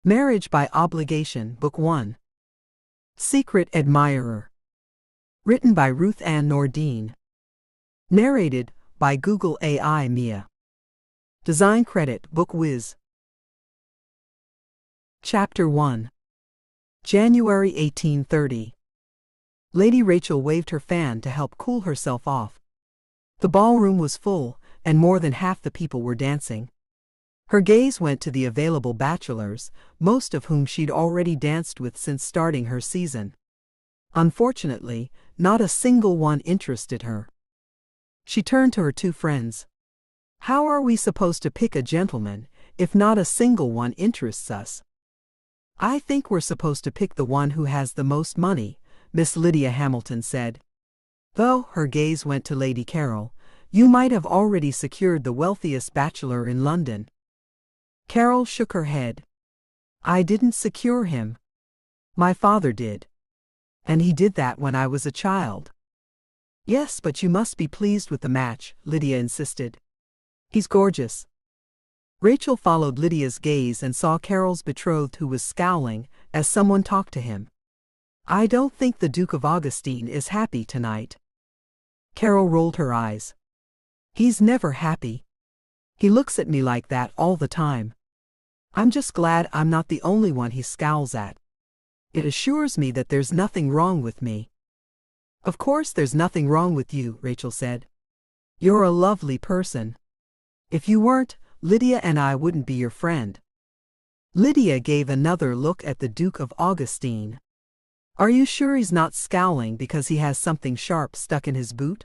Marriage by Obligation, Book 1. Secret Admirer. Written by Ruth and Nordin. Narrated by Google AI Mia. Design credit Book Wiz. Chapter 1. January 1830. Lady Rachel waved her fan to help cool herself off. The ballroom was full, and more than half the people were dancing. Her gaze went to the available bachelors, most of whom she'd already danced with since starting her season. Unfortunately, not a single one interested her. She turned to her two friends. "How are we supposed to pick a gentleman, if not a single one interests us?" "I think we're supposed to pick the one who has the most money," Miss Lydia Hamilton said. Though her gaze went to Lady Carol, "You might have already secured the wealthiest bachelor in London." Carol shook her head. "I didn't secure him. My father did. And he did that when I was a child." "Yes, but you must be pleased with the match," Lydia insisted. "He's gorgeous." Rachel followed Lydia's gaze and saw Carol's betrothed, who was scowling as someone talked to him. "I don't think the Duke of Augustine is happy tonight." Carol rolled her eyes. "He's never happy. He looks at me like that all the time. I'm just glad I'm not the only one he scowls at. It assures me that there's nothing wrong with me." "Of course there's nothing wrong with you," Rachel said. "You're a lovely person. If you weren't, Lydia and I wouldn't be your friend." Lydia gave another look at the Duke of Augustine. "Are you sure he's not scowling because he has something sharp stuck in his boot?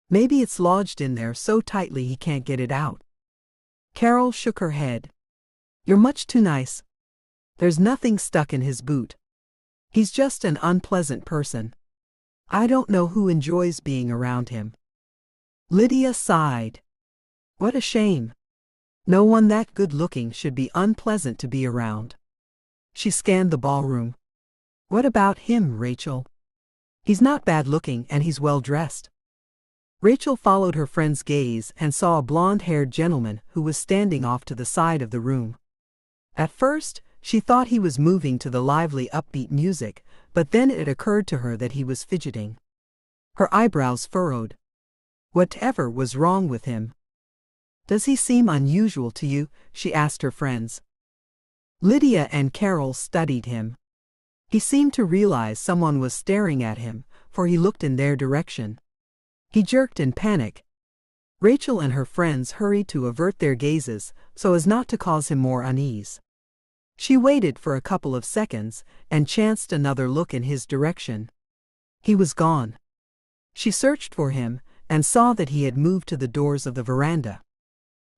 Maybe it's lodged in there so tightly he can't get it out." Carol shook her head. "You're much too nice. There's nothing stuck in his boot. He's just an unpleasant person. I don't know who enjoys being around him." Lydia sighed. "What a shame. No one that good-looking should be unpleasant to be around." She scanned the ballroom. "What about him, Rachel? He's not bad-looking and he's well-dressed." Rachel followed her friend's gaze and saw a blonde-haired gentleman who was standing off to the side of the room. At first, she thought he was moving to the lively upbeat music, but then it occurred to her that he was fidgeting. Her eyebrows furrowed. Whatever was wrong with him? "Does he seem unusual to you?" she asked her friends. Lydia and Carol studied him. He seemed to realize someone was staring at him, for he looked in their direction. He jerked in panic. Rachel and her friends hurried to avert their gazes so as not to cause him more unease. She waited for a couple of seconds and chanced another look in his direction. He was gone. She searched for him and saw that he had moved to the doors of the veranda.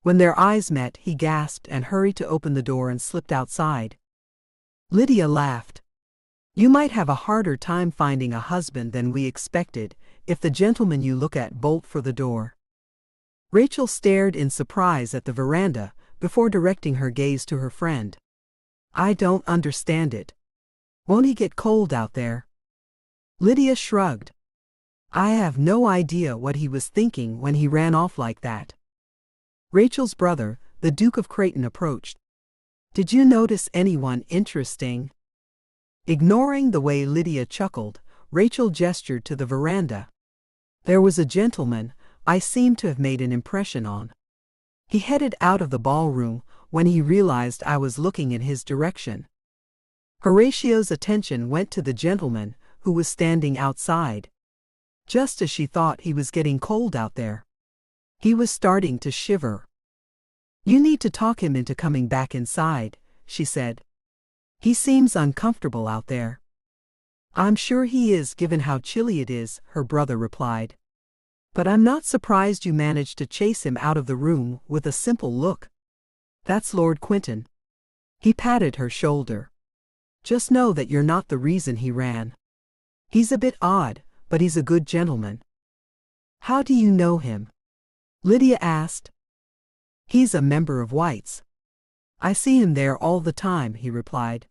When their eyes met, he gasped and hurried to open the door and slipped outside. Lydia laughed. "You might have a harder time finding a husband than we expected if the gentleman you look at bolt for the door." Rachel stared in surprise at the veranda before directing her gaze to her friend. "I don't understand it. Won't he get cold out there?" Lydia shrugged. "I have no idea what he was thinking when he ran off like that." Rachel's brother, the Duke of Creighton, approached. "Did you notice anyone interesting?" Ignoring the way Lydia chuckled, Rachel gestured to the veranda. "There was a gentleman I seem to have made an impression on. He headed out of the ballroom when he realized I was looking in his direction." Horatio's attention went to the gentleman who was standing outside. Just as she thought he was getting cold out there, he was starting to shiver. "You need to talk him into coming back inside," she said. "He seems uncomfortable out there." "I'm sure he is, given how chilly it is," her brother replied. "But I'm not surprised you managed to chase him out of the room with a simple look. That's Lord Quinton." He patted her shoulder. "Just know that you're not the reason he ran. He's a bit odd, but he's a good gentleman." "How do you know him?" Lydia asked. "He's a member of White's. I see him there all the time," he replied.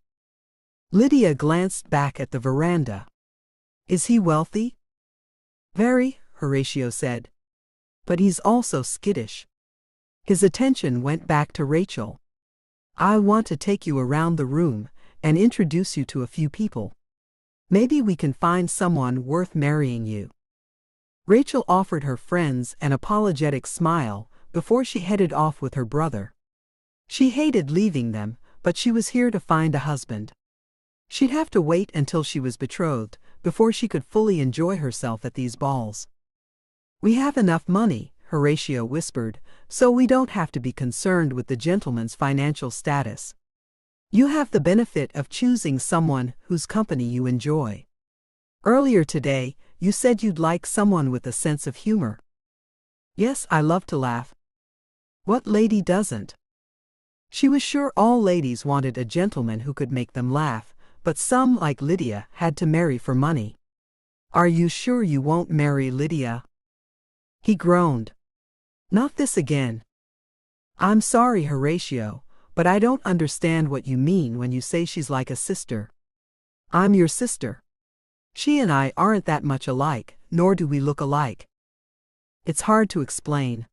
Lydia glanced back at the veranda. "Is he wealthy?" "Very," Horatio said. "But he's also skittish." His attention went back to Rachel. I want to take you around the room and introduce you to a few people. Maybe we can find someone worth marrying you." Rachel offered her friends an apologetic smile before she headed off with her brother. She hated leaving them, but she was here to find a husband. She'd have to wait until she was betrothed before she could fully enjoy herself at these balls. "We have enough money," Horatio whispered, "so we don't have to be concerned with the gentleman's financial status. You have the benefit of choosing someone whose company you enjoy. Earlier today, you said you'd like someone with a sense of humor." "Yes, I love to laugh. What lady doesn't?" She was sure all ladies wanted a gentleman who could make them laugh, but some, like Lydia, had to marry for money. "Are you sure you won't marry Lydia?" He groaned. "Not this again." "I'm sorry, Horatio, but I don't understand what you mean when you say she's like a sister." "I'm your sister. She and I aren't that much alike, nor do we look alike. It's hard to explain.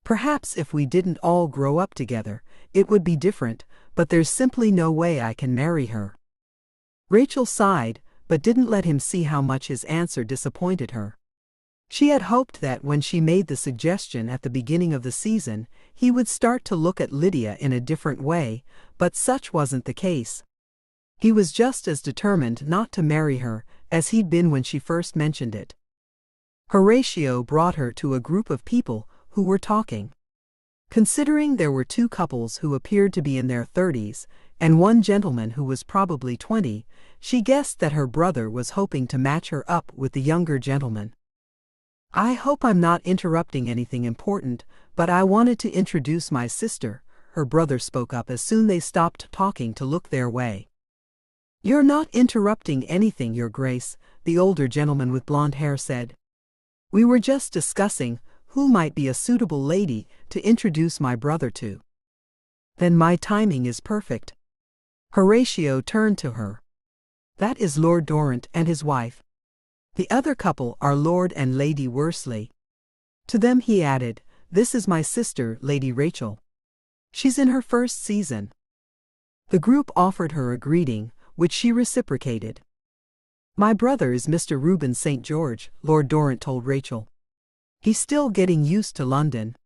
Perhaps if we didn't all grow up together, it would be different, but there's simply no way I can marry her." Rachel sighed, but didn't let him see how much his answer disappointed her. She had hoped that when she made the suggestion at the beginning of the season, he would start to look at Lydia in a different way, but such wasn't the case. He was just as determined not to marry her as he'd been when she first mentioned it. Horatio brought her to a group of people who were talking. Considering there were two couples who appeared to be in their 30s, and one gentleman who was probably 20, she guessed that her brother was hoping to match her up with the younger gentleman. "I hope I'm not interrupting anything important, but I wanted to introduce my sister," her brother spoke up as soon they stopped talking to look their way. "You're not interrupting anything, Your Grace," the older gentleman with blonde hair said. "We were just discussing who might be a suitable lady to introduce my brother to." "Then my timing is perfect." Horatio turned to her. "That is Lord Dorrant and his wife. The other couple are Lord and Lady Worsley." To them he added, "This is my sister, Lady Rachel. She's in her first season." The group offered her a greeting, which she reciprocated. "My brother is Mr. Reuben St. George," Lord Dorrant told Rachel. "He's still getting used to London.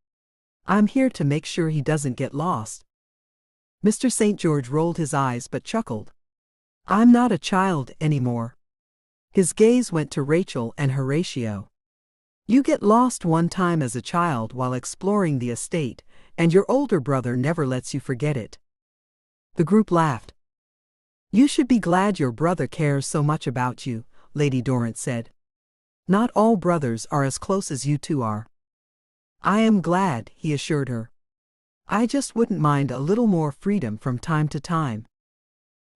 I'm here to make sure he doesn't get lost." Mr. St. George rolled his eyes but chuckled. "I'm not a child anymore." His gaze went to Rachel and Horatio. "You get lost one time as a child while exploring the estate, and your older brother never lets you forget it." The group laughed. "You should be glad your brother cares so much about you," Lady Dorrant said. "Not all brothers are as close as you two are." "I am glad," he assured her. "I just wouldn't mind a little more freedom from time to time."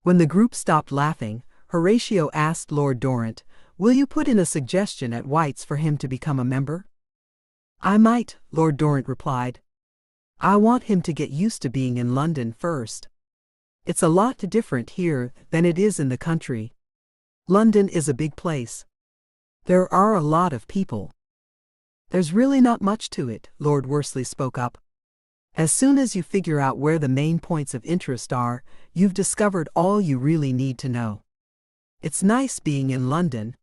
When the group stopped laughing, Horatio asked Lord Dorrant, "Will you put in a suggestion at White's for him to become a member?" "I might," Lord Dorrant replied. "I want him to get used to being in London first. It's a lot different here than it is in the country. London is a big place. There are a lot of people." "There's really not much to it," Lord Worsley spoke up. "As soon as you figure out where the main points of interest are, you've discovered all you really need to know. It's nice being in London.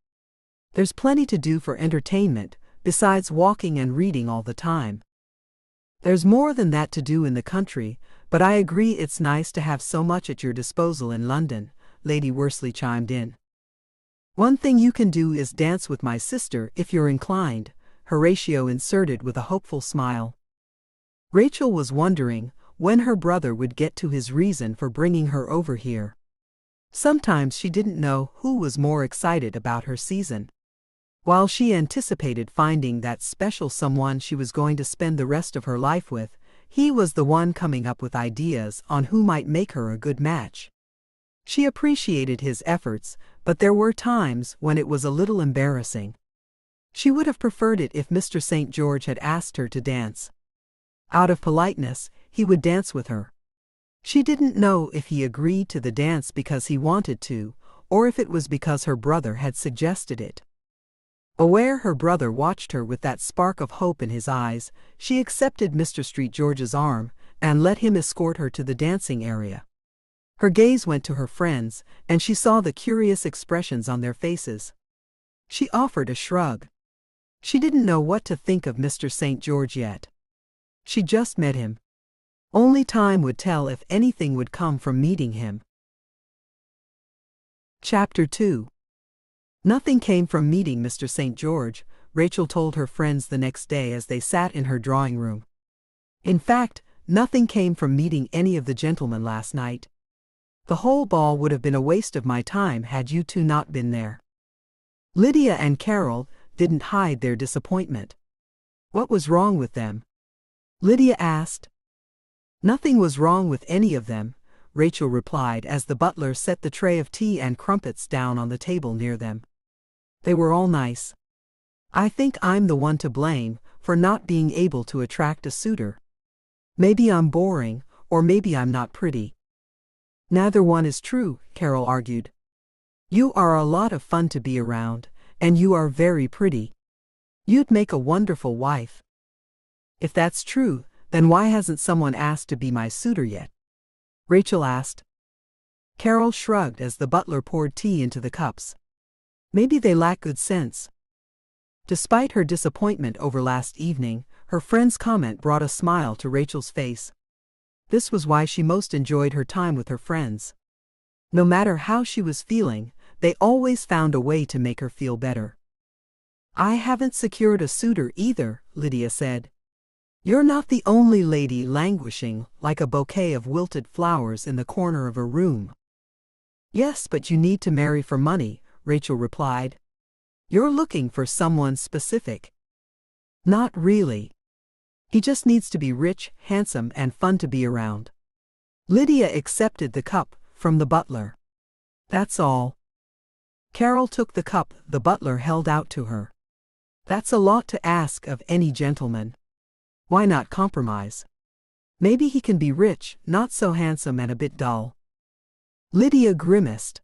There's plenty to do for entertainment, besides walking and reading all the time. There's more than that to do in the country, but I agree it's nice to have so much at your disposal in London," Lady Worsley chimed in. "One thing you can do is dance with my sister if you're inclined," Horatio inserted with a hopeful smile. Rachel was wondering when her brother would get to his reason for bringing her over here. Sometimes she didn't know who was more excited about her season. While she anticipated finding that special someone she was going to spend the rest of her life with, he was the one coming up with ideas on who might make her a good match. She appreciated his efforts, but there were times when it was a little embarrassing. She would have preferred it if Mr. St. George had asked her to dance. Out of politeness, he would dance with her. She didn't know if he agreed to the dance because he wanted to, or if it was because her brother had suggested it. Aware her brother watched her with that spark of hope in his eyes, she accepted Mr. St. George's arm, and let him escort her to the dancing area. Her gaze went to her friends, and she saw the curious expressions on their faces. She offered a shrug. She didn't know what to think of Mr. St. George yet. She just met him. Only time would tell if anything would come from meeting him. Chapter 2. Nothing came from meeting Mr. St. George, Rachel told her friends the next day as they sat in her drawing room. In fact, nothing came from meeting any of the gentlemen last night. The whole ball would have been a waste of my time had you two not been there. Lydia and Carol didn't hide their disappointment. What was wrong with them? Lydia asked. Nothing was wrong with any of them, Rachel replied as the butler set the tray of tea and crumpets down on the table near them. They were all nice. I think I'm the one to blame for not being able to attract a suitor. Maybe I'm boring, or maybe I'm not pretty. Neither one is true, Carol argued. You are a lot of fun to be around, and you are very pretty. You'd make a wonderful wife. If that's true, then why hasn't someone asked to be my suitor yet? Rachel asked. Carol shrugged as the butler poured tea into the cups. Maybe they lack good sense. Despite her disappointment over last evening, her friend's comment brought a smile to Rachel's face. This was why she most enjoyed her time with her friends. No matter how she was feeling, they always found a way to make her feel better. I haven't secured a suitor either, Lydia said. You're not the only lady languishing like a bouquet of wilted flowers in the corner of a room. Yes, but you need to marry for money, Rachel replied. You're looking for someone specific. Not really. He just needs to be rich, handsome, and fun to be around. Lydia accepted the cup from the butler. That's all. Carol took the cup the butler held out to her. That's a lot to ask of any gentleman. Why not compromise? Maybe he can be rich, not so handsome, and a bit dull. Lydia grimaced.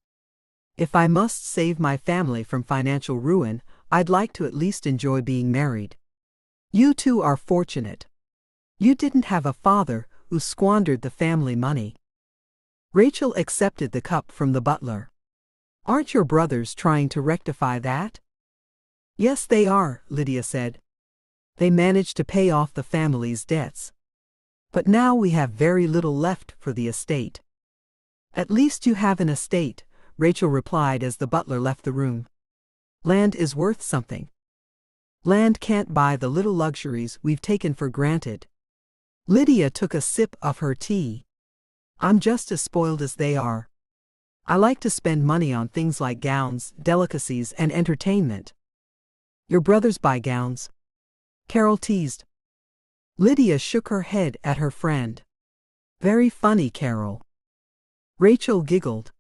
If I must save my family from financial ruin, I'd like to at least enjoy being married. You two are fortunate. You didn't have a father who squandered the family money. Rachel accepted the cup from the butler. Aren't your brothers trying to rectify that? Yes, they are, Lydia said. They managed to pay off the family's debts. But now we have very little left for the estate. At least you have an estate, Rachel replied as the butler left the room. Land is worth something. Land can't buy the little luxuries we've taken for granted. Lydia took a sip of her tea. I'm just as spoiled as they are. I like to spend money on things like gowns, delicacies, and entertainment. Your brothers buy gowns? Carol teased. Lydia shook her head at her friend. Very funny, Carol. Rachel giggled.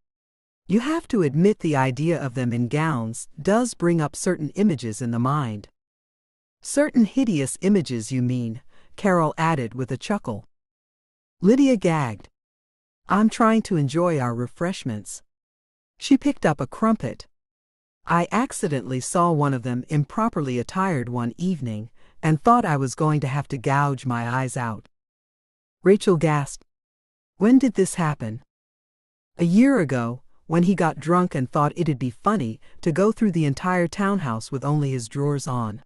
You have to admit the idea of them in gowns does bring up certain images in the mind. Certain hideous images, you mean, Carol added with a chuckle. Lydia gagged. I'm trying to enjoy our refreshments. She picked up a crumpet. I accidentally saw one of them improperly attired one evening and thought I was going to have to gouge my eyes out. Rachel gasped. When did this happen? A year ago, when he got drunk and thought it'd be funny to go through the entire townhouse with only his drawers on.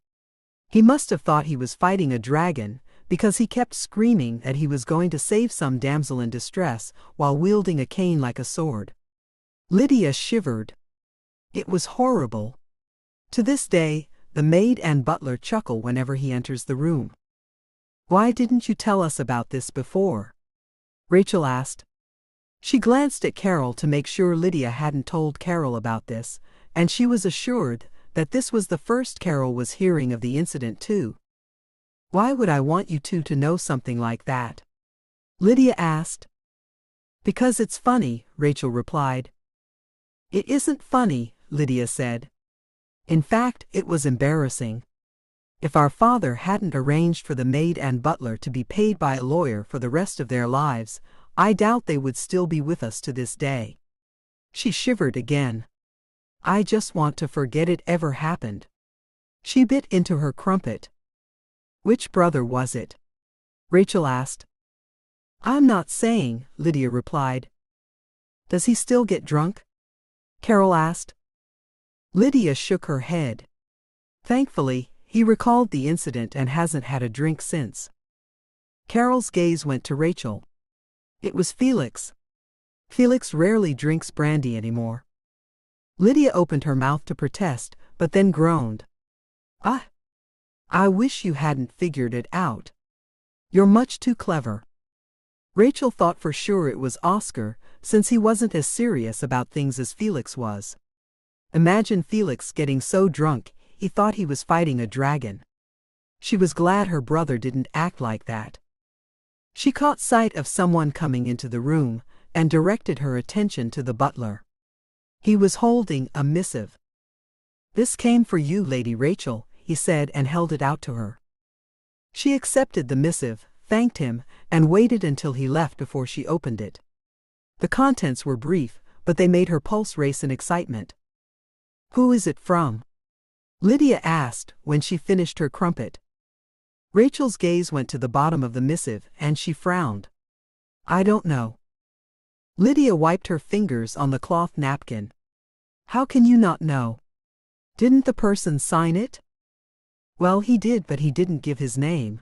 He must have thought he was fighting a dragon, because he kept screaming that he was going to save some damsel in distress while wielding a cane like a sword. Lydia shivered. It was horrible. To this day, the maid and butler chuckle whenever he enters the room. Why didn't you tell us about this before? Rachel asked. She glanced at Carol to make sure Lydia hadn't told Carol about this, and she was assured that this was the first Carol was hearing of the incident too. Why would I want you two to know something like that? Lydia asked. Because it's funny, Rachel replied. It isn't funny, Lydia said. In fact, it was embarrassing. If our father hadn't arranged for the maid and butler to be paid by a lawyer for the rest of their lives, I doubt they would still be with us to this day. She shivered again. I just want to forget it ever happened. She bit into her crumpet. Which brother was it? Rachel asked. I'm not saying, Lydia replied. Does he still get drunk? Carol asked. Lydia shook her head. Thankfully, he recalled the incident and hasn't had a drink since. Carol's gaze went to Rachel. It was Felix. Felix rarely drinks brandy anymore. Lydia opened her mouth to protest, but then groaned. I wish you hadn't figured it out. You're much too clever. Rachel thought for sure it was Oscar, since he wasn't as serious about things as Felix was. Imagine Felix getting so drunk, he thought he was fighting a dragon. She was glad her brother didn't act like that. She caught sight of someone coming into the room, and directed her attention to the butler. He was holding a missive. This came for you, Lady Rachel, he said and held it out to her. She accepted the missive, thanked him, and waited until he left before she opened it. The contents were brief, but they made her pulse race in excitement. Who is it from? Lydia asked when she finished her crumpet. Rachel's gaze went to the bottom of the missive and she frowned. I don't know. Lydia wiped her fingers on the cloth napkin. How can you not know? Didn't the person sign it? Well, he did, but he didn't give his name.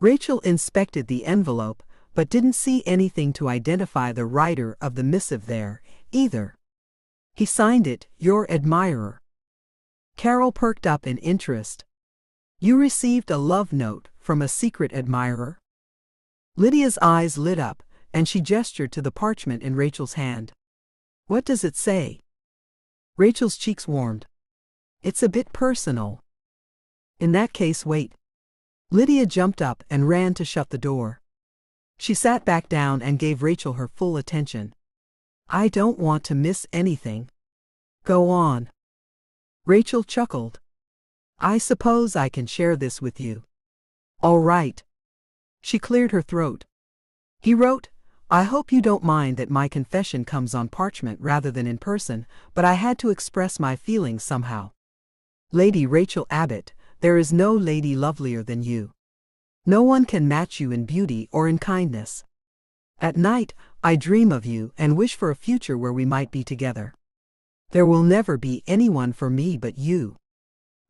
Rachel inspected the envelope, but didn't see anything to identify the writer of the missive there, either. He signed it, your admirer. Carol perked up in interest. You received a love note from a secret admirer? Lydia's eyes lit up, and she gestured to the parchment in Rachel's hand. What does it say? Rachel's cheeks warmed. It's a bit personal. In that case, wait. Lydia jumped up and ran to shut the door. She sat back down and gave Rachel her full attention. I don't want to miss anything. Go on. Rachel chuckled. I suppose I can share this with you. All right. She cleared her throat. He wrote, I hope you don't mind that my confession comes on parchment rather than in person, but I had to express my feelings somehow. Lady Rachel Abbott, there is no lady lovelier than you. No one can match you in beauty or in kindness. At night, I dream of you and wish for a future where we might be together. There will never be anyone for me but you.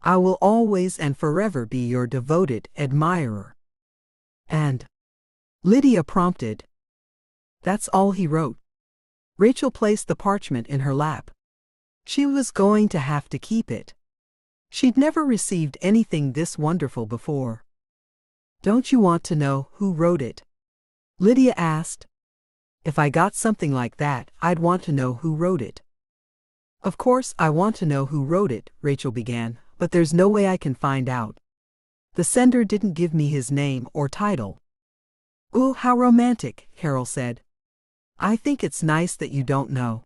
I will always and forever be your devoted admirer. And Lydia prompted. That's all he wrote. Rachel placed the parchment in her lap. She was going to have to keep it. She'd never received anything this wonderful before. Don't you want to know who wrote it? Lydia asked. If I got something like that, I'd want to know who wrote it. Of course I want to know who wrote it, Rachel began, but there's no way I can find out. The sender didn't give me his name or title. Ooh, how romantic, Carol said. I think it's nice that you don't know.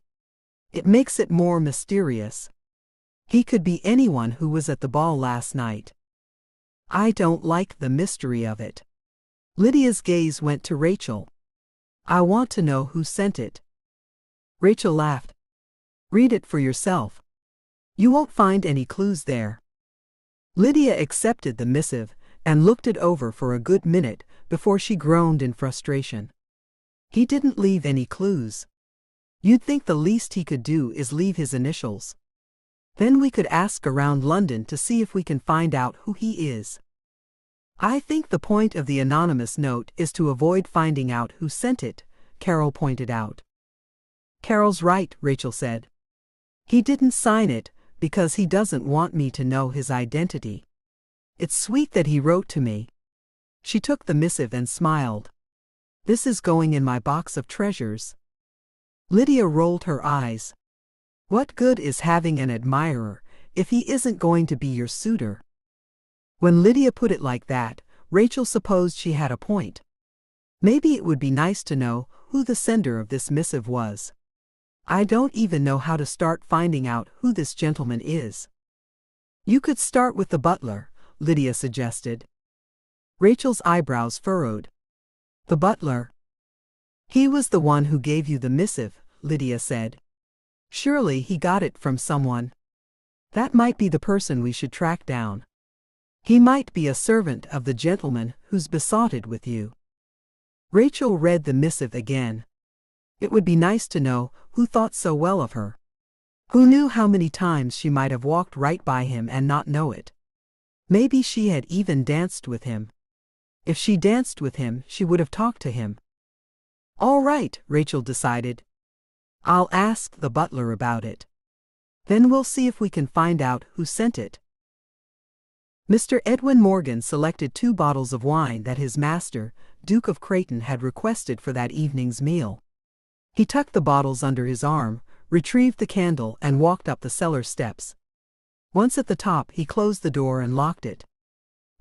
It makes it more mysterious. He could be anyone who was at the ball last night. I don't like the mystery of it. Lydia's gaze went to Rachel. I want to know who sent it. Rachel laughed. Read it for yourself. You won't find any clues there. Lydia accepted the missive and looked it over for a good minute before she groaned in frustration. He didn't leave any clues. You'd think the least he could do is leave his initials. Then we could ask around London to see if we can find out who he is. I think the point of the anonymous note is to avoid finding out who sent it, Carol pointed out. Carol's right, Rachel said. He didn't sign it because he doesn't want me to know his identity. It's sweet that he wrote to me. She took the missive and smiled. This is going in my box of treasures. Lydia rolled her eyes. What good is having an admirer if he isn't going to be your suitor? When Lydia put it like that, Rachel supposed she had a point. Maybe it would be nice to know who the sender of this missive was. I don't even know how to start finding out who this gentleman is. You could start with the butler, Lydia suggested. Rachel's eyebrows furrowed. The butler? He was the one who gave you the missive, Lydia said. Surely he got it from someone. That might be the person we should track down. He might be a servant of the gentleman who's besotted with you. Rachel read the missive again. It would be nice to know who thought so well of her. Who knew how many times she might have walked right by him and not know it. Maybe she had even danced with him. If she danced with him, she would have talked to him. All right, Rachel decided. I'll ask the butler about it. Then we'll see if we can find out who sent it. Mr. Edwin Morgan selected 2 bottles of wine that his master, Duke of Creighton, had requested for that evening's meal. He tucked the bottles under his arm, retrieved the candle, and walked up the cellar steps. Once at the top, he closed the door and locked it.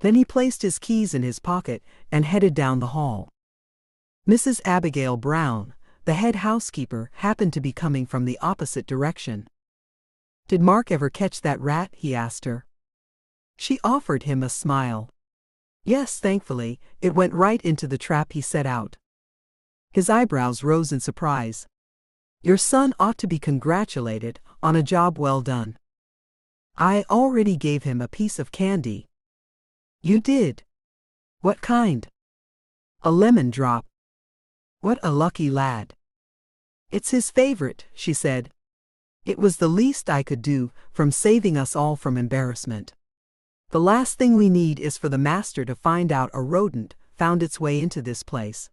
Then he placed his keys in his pocket and headed down the hall. Mrs. Abigail Brown, the head housekeeper, happened to be coming from the opposite direction. "Did Mark ever catch that rat?" he asked her. She offered him a smile. "Yes, thankfully, it went right into the trap he set out." His eyebrows rose in surprise. "Your son ought to be congratulated on a job well done." "I already gave him a piece of candy." "You did? What kind?" "A lemon drop." "What a lucky lad." "It's his favorite," she said. "It was the least I could do from saving us all from embarrassment. The last thing we need is for the master to find out a rodent found its way into this place.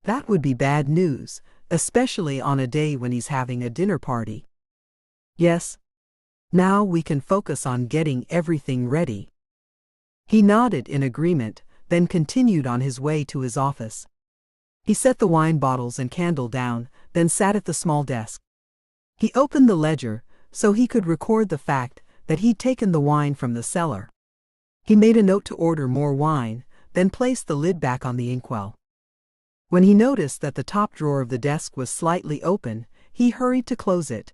That would be bad news, especially on a day when he's having a dinner party." "Yes. Now we can focus on getting everything ready." He nodded in agreement, then continued on his way to his office. He set the wine bottles and candle down, then sat at the small desk. He opened the ledger so he could record the fact that he'd taken the wine from the cellar. He made a note to order more wine, then placed the lid back on the inkwell. When he noticed that the top drawer of the desk was slightly open, he hurried to close it.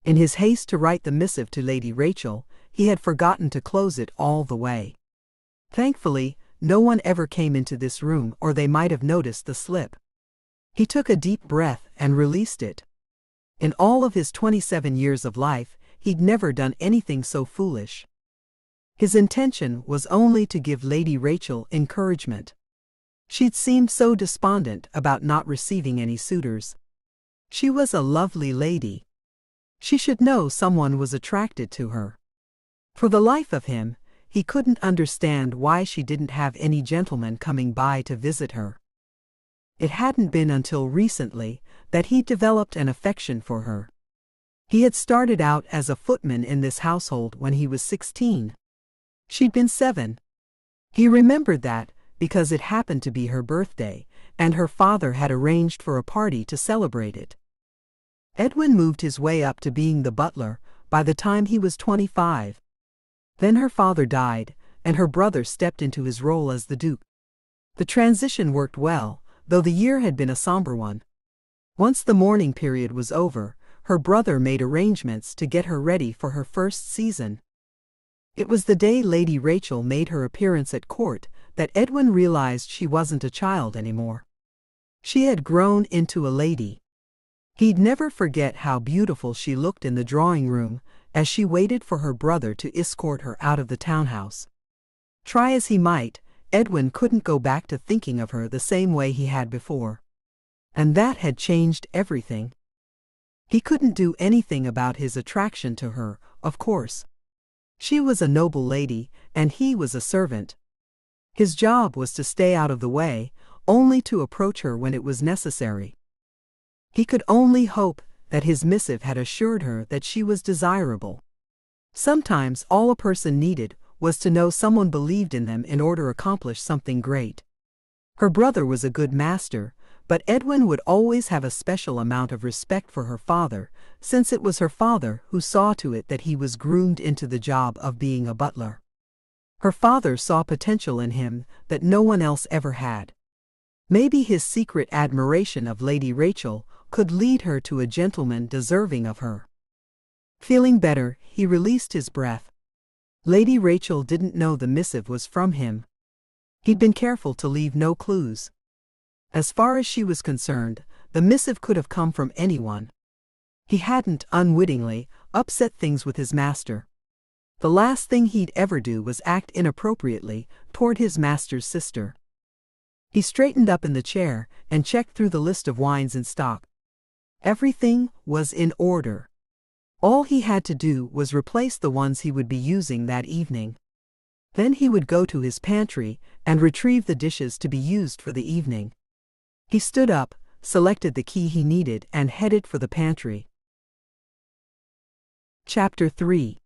In his haste to write the missive to Lady Rachel, he had forgotten to close it all the way. Thankfully, no one ever came into this room, or they might have noticed the slip. He took a deep breath and released it. In all of his 27 years of life, he'd never done anything so foolish. His intention was only to give Lady Rachel encouragement. She'd seemed so despondent about not receiving any suitors. She was a lovely lady. She should know someone was attracted to her. For the life of him, he couldn't understand why she didn't have any gentlemen coming by to visit her. It hadn't been until recently that he developed an affection for her. He had started out as a footman in this household when he was 16. She'd been 7. He remembered that because it happened to be her birthday, and her father had arranged for a party to celebrate it. Edwin moved his way up to being the butler by the time he was 25. Then her father died, and her brother stepped into his role as the Duke. The transition worked well, though the year had been a somber one. Once the mourning period was over, her brother made arrangements to get her ready for her first season. It was the day Lady Rachel made her appearance at court that Edwin realized she wasn't a child anymore. She had grown into a lady. He'd never forget how beautiful she looked in the drawing room as she waited for her brother to escort her out of the townhouse. Try as he might, Edwin couldn't go back to thinking of her the same way he had before. And that had changed everything. He couldn't do anything about his attraction to her, of course. She was a noble lady, and he was a servant. His job was to stay out of the way, only to approach her when it was necessary. He could only hope that his missive had assured her that she was desirable. Sometimes all a person needed was to know someone believed in them in order to accomplish something great. Her brother was a good master, but Edwin would always have a special amount of respect for her father, since it was her father who saw to it that he was groomed into the job of being a butler. Her father saw potential in him that no one else ever had. Maybe his secret admiration of Lady Rachel could lead her to a gentleman deserving of her. Feeling better, he released his breath. Lady Rachel didn't know the missive was from him. He'd been careful to leave no clues. As far as she was concerned, the missive could have come from anyone. He hadn't, unwittingly, upset things with his master. The last thing he'd ever do was act inappropriately toward his master's sister. He straightened up in the chair and checked through the list of wines in stock. Everything was in order. All he had to do was replace the ones he would be using that evening. Then he would go to his pantry and retrieve the dishes to be used for the evening. He stood up, selected the key he needed, and headed for the pantry. Chapter 3.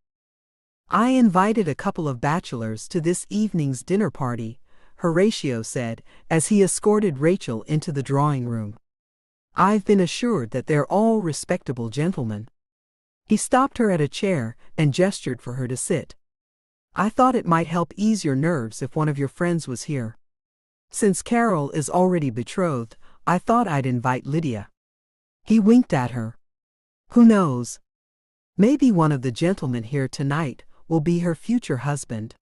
I invited a couple of bachelors to this evening's dinner party, Horatio said, as he escorted Rachel into the drawing room. I've been assured that they're all respectable gentlemen. He stopped her at a chair and gestured for her to sit. I thought it might help ease your nerves if one of your friends was here. Since Carol is already betrothed, I thought I'd invite Lydia. He winked at her. Who knows? Maybe one of the gentlemen here tonight will be her future husband.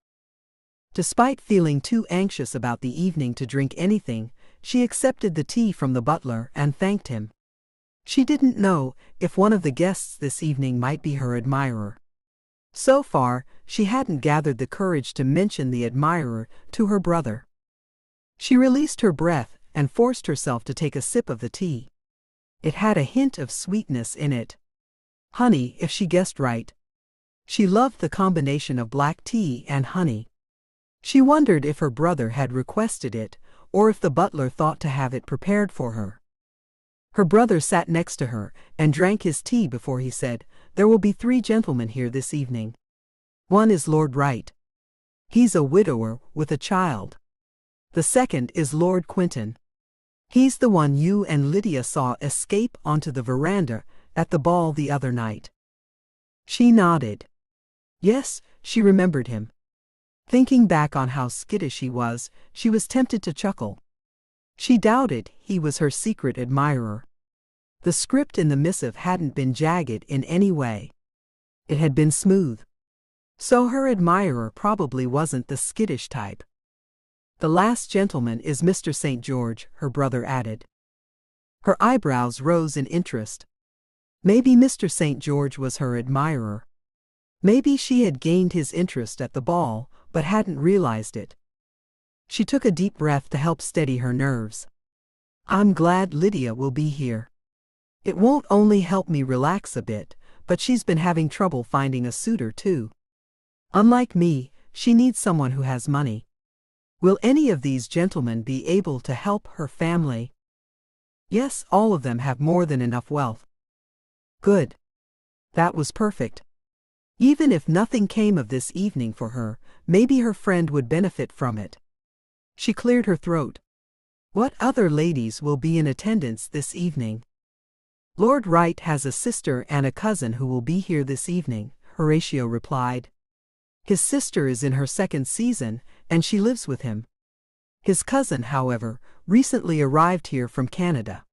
Despite feeling too anxious about the evening to drink anything, she accepted the tea from the butler and thanked him. She didn't know if one of the guests this evening might be her admirer. So far, she hadn't gathered the courage to mention the admirer to her brother. She released her breath and forced herself to take a sip of the tea. It had a hint of sweetness in it. Honey, if she guessed right. She loved the combination of black tea and honey. She wondered if her brother had requested it, or if the butler thought to have it prepared for her. Her brother sat next to her and drank his tea before he said, "There will be 3 gentlemen here this evening. One is Lord Wright. He's a widower with a child. The second is Lord Quinton. He's the one you and Lydia saw escape onto the veranda at the ball the other night." She nodded. Yes, she remembered him. Thinking back on how skittish he was, she was tempted to chuckle. She doubted he was her secret admirer. The script in the missive hadn't been jagged in any way. It had been smooth. So her admirer probably wasn't the skittish type. The last gentleman is Mr. St. George, her brother added. Her eyebrows rose in interest. Maybe Mr. St. George was her admirer. Maybe she had gained his interest at the ball, but hadn't realized it. She took a deep breath to help steady her nerves. I'm glad Lydia will be here. It won't only help me relax a bit, but she's been having trouble finding a suitor too. Unlike me, she needs someone who has money. Will any of these gentlemen be able to help her family? Yes, all of them have more than enough wealth. Good. That was perfect. Even if nothing came of this evening for her, maybe her friend would benefit from it. She cleared her throat. What other ladies will be in attendance this evening? Lord Wright has a sister and a cousin who will be here this evening, Horatio replied. His sister is in her 2nd season, and she lives with him. His cousin, however, recently arrived here from Canada.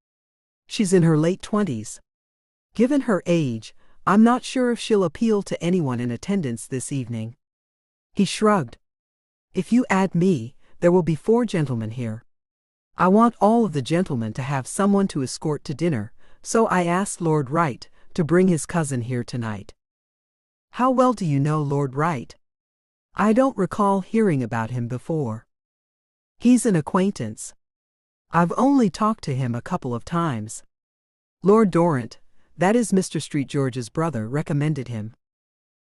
She's in her late 20s. Given her age, I'm not sure if she'll appeal to anyone in attendance this evening. He shrugged. If you add me, there will be 4 gentlemen here. I want all of the gentlemen to have someone to escort to dinner, so I asked Lord Wright to bring his cousin here tonight. How well do you know Lord Wright? I don't recall hearing about him before. He's an acquaintance. I've only talked to him a couple of times. Lord Dorrant, that is Mr. St. George's brother, recommended him.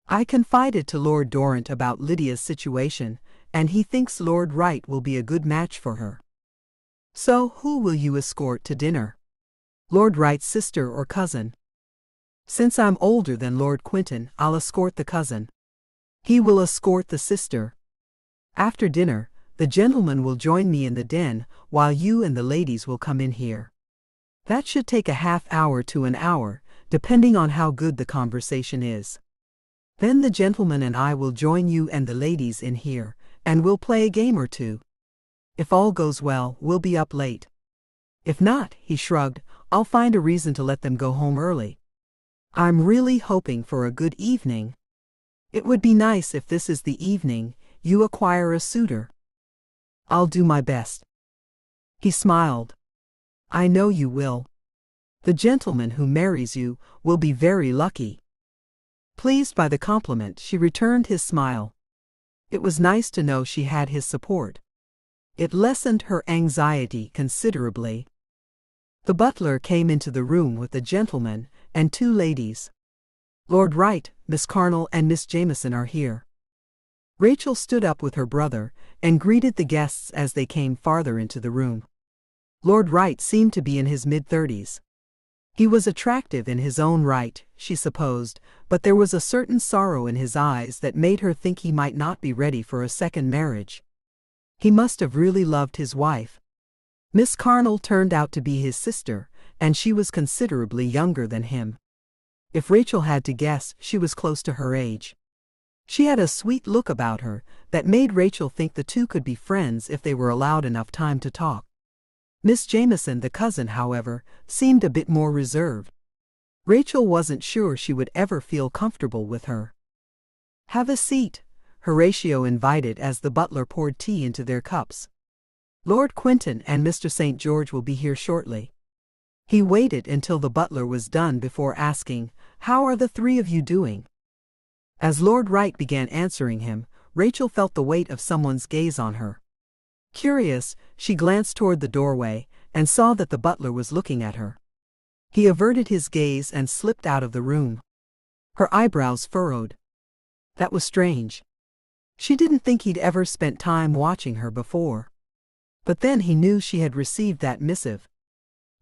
I confided to Lord Dorrant about Lydia's situation, and he thinks Lord Wright will be a good match for her. So, who will you escort to dinner? Lord Wright's sister or cousin? Since I'm older than Lord Quinton, I'll escort the cousin. He will escort the sister. After dinner, the gentleman will join me in the den, while you and the ladies will come in here. That should take a half hour to an hour, depending on how good the conversation is. Then the gentleman and I will join you and the ladies in here, and we'll play a game or 2. If all goes well, we'll be up late. If not, he shrugged, I'll find a reason to let them go home early. I'm really hoping for a good evening. It would be nice if this is the evening you acquire a suitor. I'll do my best. He smiled. I know you will. The gentleman who marries you will be very lucky. Pleased by the compliment, she returned his smile. It was nice to know she had his support. It lessened her anxiety considerably. The butler came into the room with a gentleman and two ladies. "Lord Wright, Miss Carnell and Miss Jameson are here." Rachel stood up with her brother and greeted the guests as they came farther into the room. Lord Wright seemed to be in his mid-30s. He was attractive in his own right, she supposed, but there was a certain sorrow in his eyes that made her think he might not be ready for a second marriage. He must have really loved his wife. Miss Carnell turned out to be his sister, and she was considerably younger than him. If Rachel had to guess, she was close to her age. She had a sweet look about her that made Rachel think the two could be friends if they were allowed enough time to talk. Miss Jameson, the cousin, however, seemed a bit more reserved. Rachel wasn't sure she would ever feel comfortable with her. "Have a seat," Horatio invited as the butler poured tea into their cups. "Lord Quinton and Mr. St. George will be here shortly." He waited until the butler was done before asking, "How are the three of you doing?" As Lord Wright began answering him, Rachel felt the weight of someone's gaze on her. Curious, she glanced toward the doorway and saw that the butler was looking at her. He averted his gaze and slipped out of the room. Her eyebrows furrowed. That was strange. She didn't think he'd ever spent time watching her before. But then he knew she had received that missive.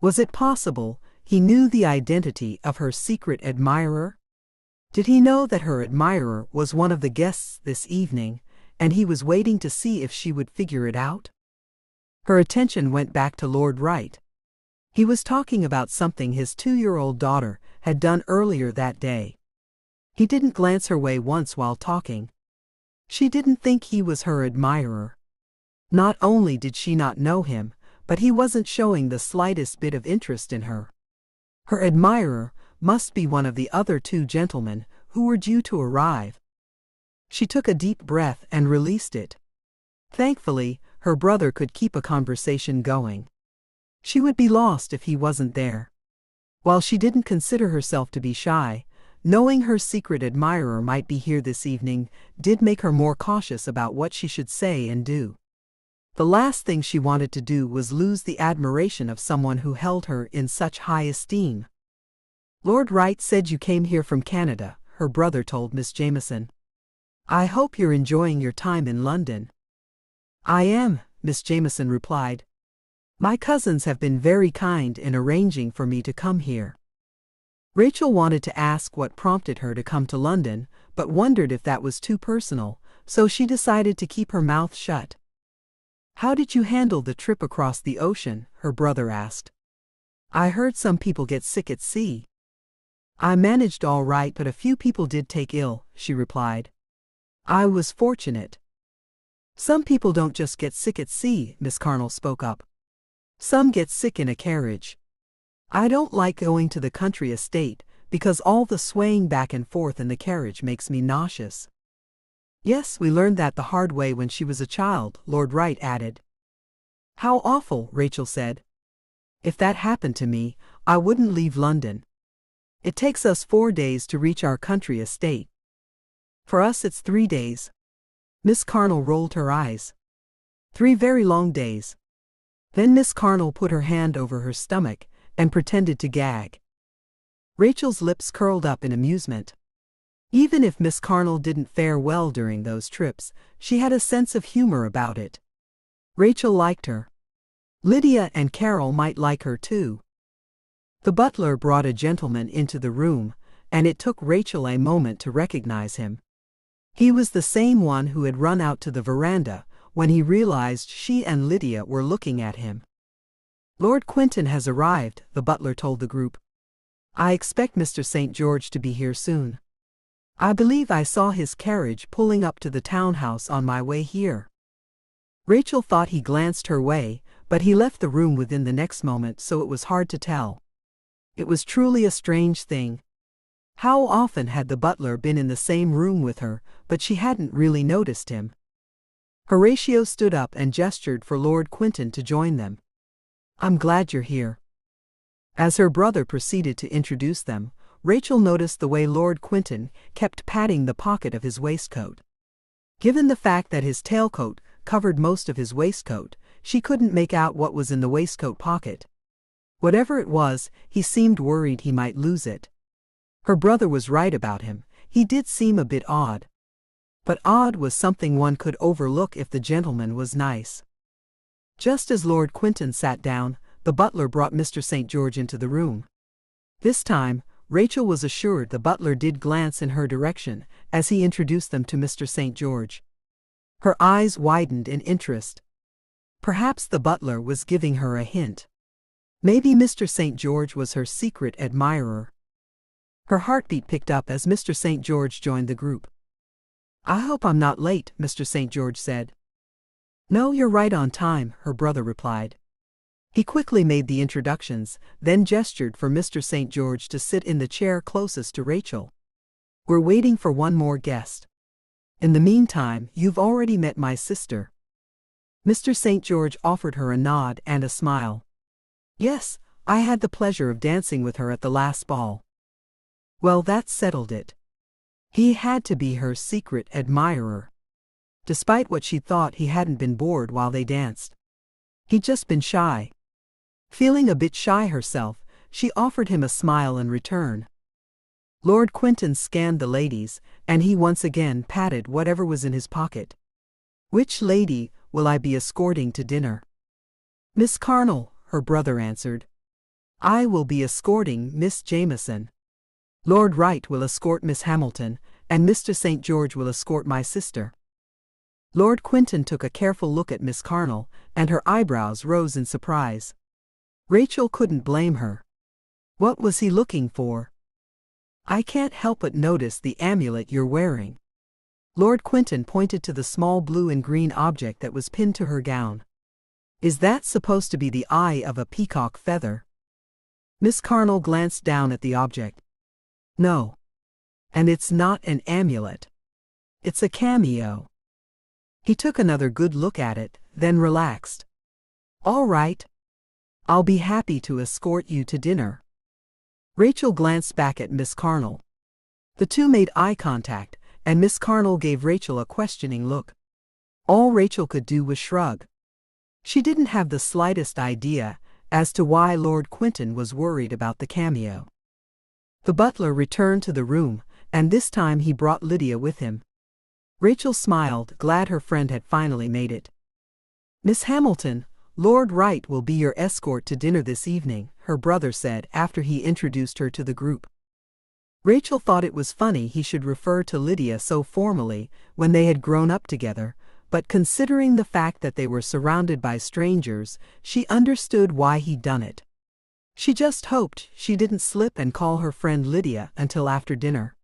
Was it possible he knew the identity of her secret admirer? Did he know that her admirer was one of the guests this evening, and he was waiting to see if she would figure it out? Her attention went back to Lord Wright. He was talking about something his 2-year-old daughter had done earlier that day. He didn't glance her way once while talking. She didn't think he was her admirer. Not only did she not know him, but he wasn't showing the slightest bit of interest in her. Her admirer must be one of the other two gentlemen who were due to arrive. She took a deep breath and released it. Thankfully, her brother could keep a conversation going. She would be lost if he wasn't there. While she didn't consider herself to be shy, knowing her secret admirer might be here this evening did make her more cautious about what she should say and do. The last thing she wanted to do was lose the admiration of someone who held her in such high esteem. "Lord Wright said you came here from Canada," her brother told Miss Jameson. "I hope you're enjoying your time in London." "I am," Miss Jameson replied. "My cousins have been very kind in arranging for me to come here." Rachel wanted to ask what prompted her to come to London, but wondered if that was too personal, so she decided to keep her mouth shut. "How did you handle the trip across the ocean?" her brother asked. "I heard some people get sick at sea." "I managed all right, but a few people did take ill," she replied. "I was fortunate." "Some people don't just get sick at sea," Miss Carnell spoke up. "Some get sick in a carriage. I don't like going to the country estate because all the swaying back and forth in the carriage makes me nauseous." "Yes, we learned that the hard way when she was a child," Lord Wright added. "How awful," Rachel said. "If that happened to me, I wouldn't leave London. It takes us 4 days to reach our country estate. For us it's 3 days." Miss Carnell rolled her eyes. 3 very long days. Then Miss Carnell put her hand over her stomach and pretended to gag. Rachel's lips curled up in amusement. Even if Miss Carnell didn't fare well during those trips, she had a sense of humor about it. Rachel liked her. Lydia and Carol might like her too. The butler brought a gentleman into the room, and it took Rachel a moment to recognize him. He was the same one who had run out to the veranda when he realized she and Lydia were looking at him. "Lord Quinton has arrived," the butler told the group. "I expect Mr. St. George to be here soon. I believe I saw his carriage pulling up to the townhouse on my way here." Rachel thought he glanced her way, but he left the room within the next moment, so it was hard to tell. It was truly a strange thing. How often had the butler been in the same room with her, but she hadn't really noticed him. Horatio stood up and gestured for Lord Quinton to join them. "I'm glad you're here." As her brother proceeded to introduce them, Rachel noticed the way Lord Quinton kept patting the pocket of his waistcoat. Given the fact that his tailcoat covered most of his waistcoat, she couldn't make out what was in the waistcoat pocket. Whatever it was, he seemed worried he might lose it. Her brother was right about him, he did seem a bit odd. But odd was something one could overlook if the gentleman was nice. Just as Lord Quinton sat down, the butler brought Mr. St. George into the room. This time, Rachel was assured the butler did glance in her direction as he introduced them to Mr. St. George. Her eyes widened in interest. Perhaps the butler was giving her a hint. Maybe Mr. St. George was her secret admirer. Her heartbeat picked up as Mr. St. George joined the group. "I hope I'm not late," Mr. St. George said. "No, you're right on time," her brother replied. He quickly made the introductions, then gestured for Mr. St. George to sit in the chair closest to Rachel. "We're waiting for one more guest. In the meantime, you've already met my sister." Mr. St. George offered her a nod and a smile. "Yes, I had the pleasure of dancing with her at the last ball." Well, that settled it. He had to be her secret admirer. Despite what she thought, he hadn't been bored while they danced. He'd just been shy. Feeling a bit shy herself, she offered him a smile in return. Lord Quinton scanned the ladies, and he once again patted whatever was in his pocket. "Which lady will I be escorting to dinner?" "Miss Carnell," her brother answered. "I will be escorting Miss Jameson. Lord Wright will escort Miss Hamilton, and Mr. St. George will escort my sister." Lord Quinton took a careful look at Miss Carnell, and her eyebrows rose in surprise. Rachel couldn't blame her. What was he looking for? "I can't help but notice the amulet you're wearing." Lord Quinton pointed to the small blue and green object that was pinned to her gown. "Is that supposed to be the eye of a peacock feather?" Miss Carnell glanced down at the object. "No. And it's not an amulet. It's a cameo." He took another good look at it, then relaxed. "All right. I'll be happy to escort you to dinner." Rachel glanced back at Miss Carnell. The two made eye contact, and Miss Carnell gave Rachel a questioning look. All Rachel could do was shrug. She didn't have the slightest idea as to why Lord Quinton was worried about the cameo. The butler returned to the room, and this time he brought Lydia with him. Rachel smiled, glad her friend had finally made it. "Miss Hamilton, Lord Wright will be your escort to dinner this evening," her brother said after he introduced her to the group. Rachel thought it was funny he should refer to Lydia so formally when they had grown up together, but considering the fact that they were surrounded by strangers, she understood why he'd done it. She just hoped she didn't slip and call her friend Lydia until after dinner.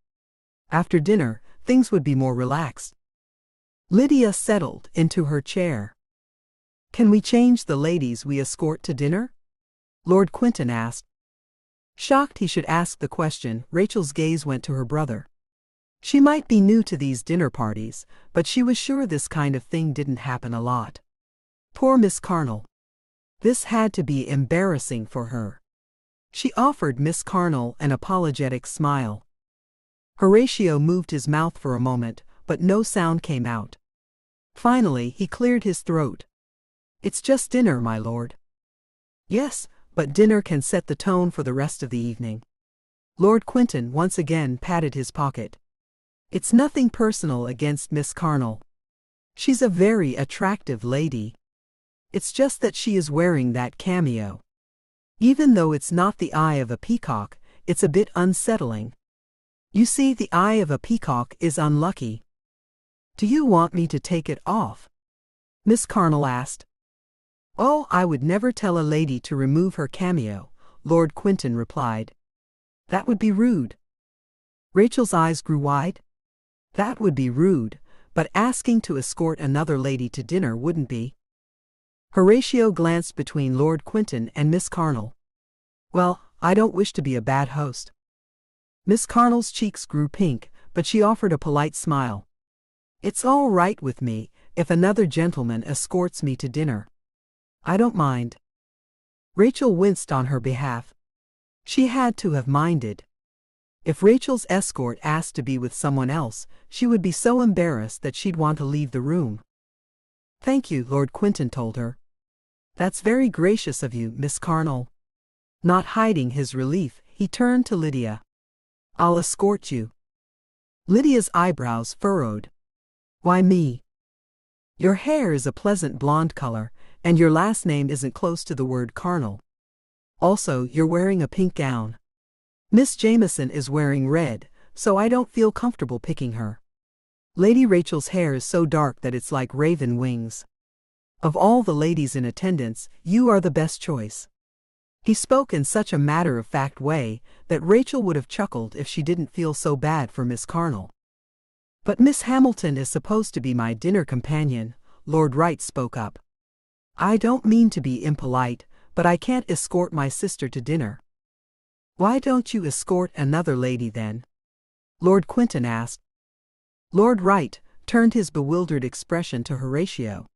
After dinner, things would be more relaxed. Lydia settled into her chair. "Can we change the ladies we escort to dinner?" Lord Quinton asked. Shocked he should ask the question, Rachel's gaze went to her brother. She might be new to these dinner parties, but she was sure this kind of thing didn't happen a lot. Poor Miss Carnell. This had to be embarrassing for her. She offered Miss Carnell an apologetic smile. Horatio moved his mouth for a moment, but no sound came out. Finally, he cleared his throat. "It's just dinner, my lord." "Yes, but dinner can set the tone for the rest of the evening." Lord Quinton once again patted his pocket. "It's nothing personal against Miss Carnell. She's a very attractive lady. It's just that she is wearing that cameo. Even though it's not the eye of a peacock, it's a bit unsettling. You see, the eye of a peacock is unlucky." "Do you want me to take it off?" Miss Carnell asked. "Oh, I would never tell a lady to remove her cameo," Lord Quinton replied. "That would be rude." Rachel's eyes grew wide. That would be rude, but asking to escort another lady to dinner wouldn't be. Horatio glanced between Lord Quinton and Miss Carnell. "Well, I don't wish to be a bad host." Miss Carnell's cheeks grew pink, but she offered a polite smile. "It's all right with me if another gentleman escorts me to dinner. I don't mind." Rachel winced on her behalf. She had to have minded. If Rachel's escort asked to be with someone else, she would be so embarrassed that she'd want to leave the room. "Thank you," Lord Quinton told her. That's very gracious of you, Miss Carnell. Not hiding his relief, he turned to Lydia. I'll escort you. Lydia's eyebrows furrowed. Why me? Your hair is a pleasant blonde color, and your last name isn't close to the word Carnell. Also, you're wearing a pink gown. Miss Jameson is wearing red, so I don't feel comfortable picking her. Lady Rachel's hair is so dark that it's like raven wings. Of all the ladies in attendance, you are the best choice. He spoke in such a matter-of-fact way that Rachel would have chuckled if she didn't feel so bad for Miss Carnell. But Miss Hamilton is supposed to be my dinner companion, Lord Wright spoke up. I don't mean to be impolite, but I can't escort my sister to dinner. Why don't you escort another lady then? Lord Quinton asked. Lord Wright turned his bewildered expression to Horatio.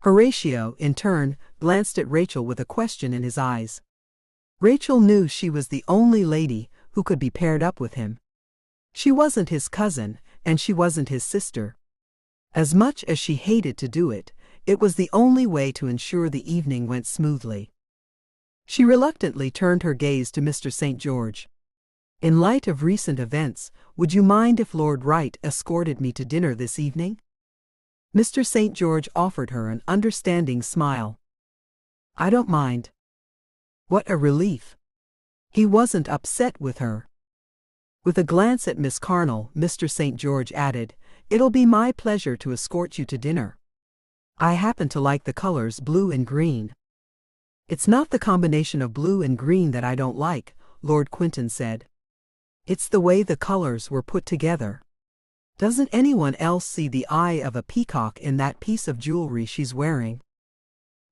Horatio, in turn, glanced at Rachel with a question in his eyes. Rachel knew she was the only lady who could be paired up with him. She wasn't his cousin, and she wasn't his sister. As much as she hated to do it, it was the only way to ensure the evening went smoothly. She reluctantly turned her gaze to Mr. St. George. In light of recent events, would you mind if Lord Wright escorted me to dinner this evening? Mr. St. George offered her an understanding smile. I don't mind. What a relief. He wasn't upset with her. With a glance at Miss Carnell, Mr. St. George added, It'll be my pleasure to escort you to dinner. I happen to like the colors blue and green. It's not the combination of blue and green that I don't like, Lord Quinton said. It's the way the colors were put together. Doesn't anyone else see the eye of a peacock in that piece of jewelry she's wearing?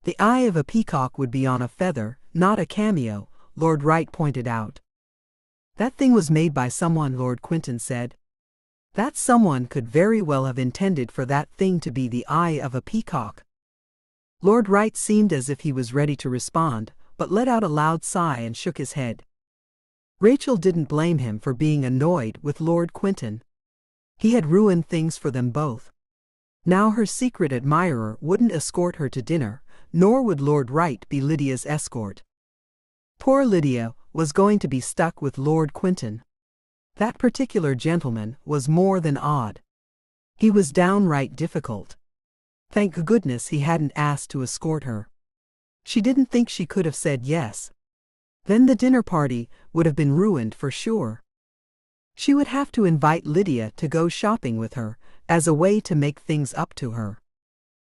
The eye of a peacock would be on a feather, not a cameo, Lord Wright pointed out. That thing was made by someone, Lord Quinton said. That someone could very well have intended for that thing to be the eye of a peacock. Lord Wright seemed as if he was ready to respond, but let out a loud sigh and shook his head. Rachel didn't blame him for being annoyed with Lord Quinton. He had ruined things for them both. Now her secret admirer wouldn't escort her to dinner, nor would Lord Wright be Lydia's escort. Poor Lydia was going to be stuck with Lord Quinton. That particular gentleman was more than odd. He was downright difficult. Thank goodness he hadn't asked to escort her. She didn't think she could have said yes. Then the dinner party would have been ruined for sure. She would have to invite Lydia to go shopping with her, as a way to make things up to her.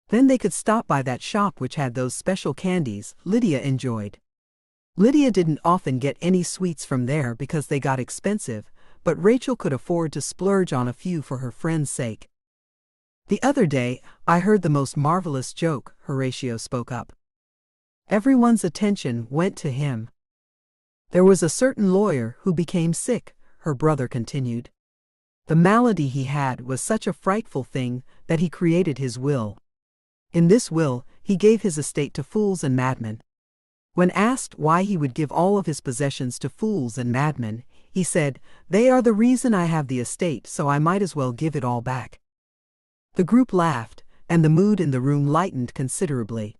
Then they could stop by that shop which had those special candies Lydia enjoyed. Lydia didn't often get any sweets from there because they got expensive, but Rachel could afford to splurge on a few for her friend's sake. The other day, I heard the most marvelous joke, Horatio spoke up. Everyone's attention went to him. There was a certain lawyer who became sick, her brother continued. The malady he had was such a frightful thing that he created his will. In this will, he gave his estate to fools and madmen. When asked why he would give all of his possessions to fools and madmen, he said, They are the reason I have the estate, so I might as well give it all back. The group laughed, and the mood in the room lightened considerably.